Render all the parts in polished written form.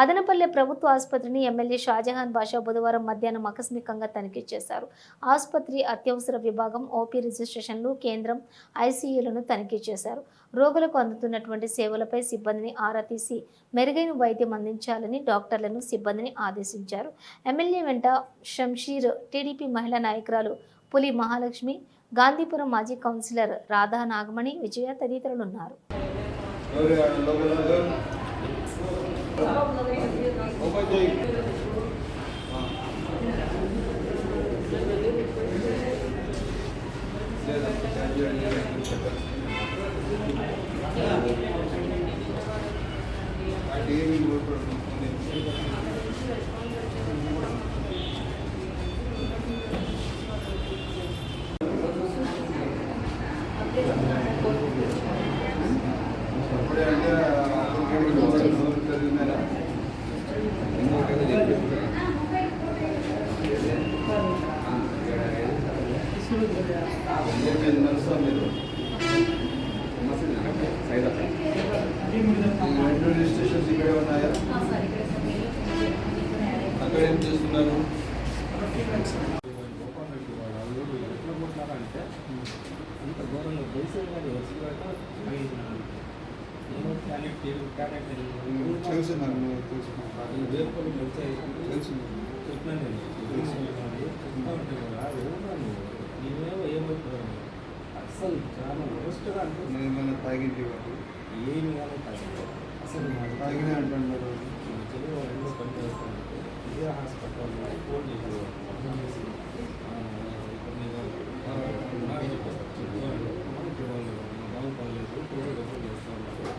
మదనపల్లె ప్రభుత్వ ఆసుపత్రిని ఎమ్మెల్యే షాజహాన్ బాషా బుధవారం మధ్యాహ్నం ఆకస్మికంగా తనిఖీ చేశారు. ఆసుపత్రి అత్యవసర విభాగం, ఓపీ రిజిస్ట్రేషన్లు కేంద్రం, ఐసీయూలను తనిఖీ చేశారు. రోగులకు అందుతున్నటువంటి సేవలపై సిబ్బందిని ఆరా తీసి మెరుగైన వైద్యం అందించాలని డాక్టర్లను, సిబ్బందిని ఆదేశించారు. ఎమ్మెల్యే వెంట షంషీర్, టీడీపీ మహిళా నాయకురాలు పులి మహాలక్ష్మి, గాంధీపురం మాజీ కౌన్సిలర్ రాధా నాగమణి, విజయ తదితరులున్నారు. రిజిస్ట్రేషన్స్ ఇక్కడే ఉన్నాయా? అక్కడ ఏం చేస్తున్నారు? అంత ఘోరంగా బేసిక్ కానీ తెలుసు నాకు వేపుకొని తెలుసు చెప్పినాను నేనేమో ఏమవుతున్నాను అసలు చాలా వరస్ట్గా అంటే నేను ఏమైనా తాగింది ఏమి కానీ తాగింది అసలు తాగినే అంటున్నారు. తెలుగు వాళ్ళు పని చేస్తాను ఇదే హాస్పిటల్లో ఫోన్ చేసేవారు బాగుపడలేదు చేస్తా ఉన్నారు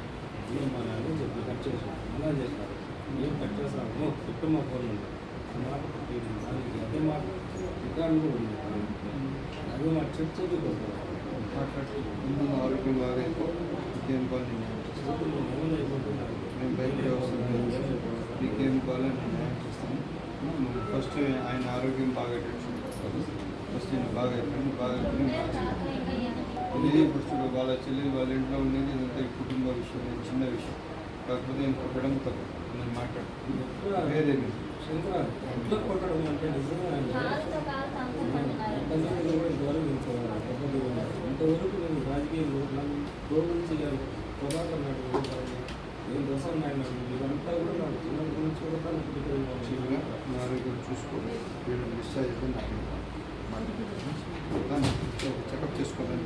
ఏం పని చెప్పి కట్ చేసాను అలా చేస్తారు ఏం కట్ చేస్తాము కుటుంబ ఫోన్ ఉంది మాట దానికి అదే మాట రికార్డు కూడా ఉంది అదే మాట చర్చకి ముందు ఆరోగ్యం బాగా ఇంకేం పని నేను బయటకు వస్తున్నాను, నీకేం కావాలని నేను న్యాయం చేస్తాను. ఫస్ట్ ఆయన ఆరోగ్యం బాగా ఫస్ట్ నేను బాగా అయిపోయింది, బాగా ఇది ఫస్ట్ వాళ్ళ చెల్లి వాళ్ళ ఇంట్లో ఉండేది ఇదంతా ఈ కుటుంబ విషయం, చిన్న విషయం. కాకపోతే నేను కొట్టడం తప్పు, నేను మాట్లాడు వేరే ఇంట్లో కొట్టడం అంటే నిజంగా ఇంతవరకు నేను రాజకీయంలో గోగుల్చి గారు ప్రభాకర్ నాయుడు నేను రసం నాయన ఇదంతా కూడా నాకు చిన్నప్పటి నుంచి కూడా నా ఆరోగ్యం చూసుకోవాలి, వీళ్ళు డిశ్చార్జ్ అయితే నాకు చెకప్ చేసుకోవాలని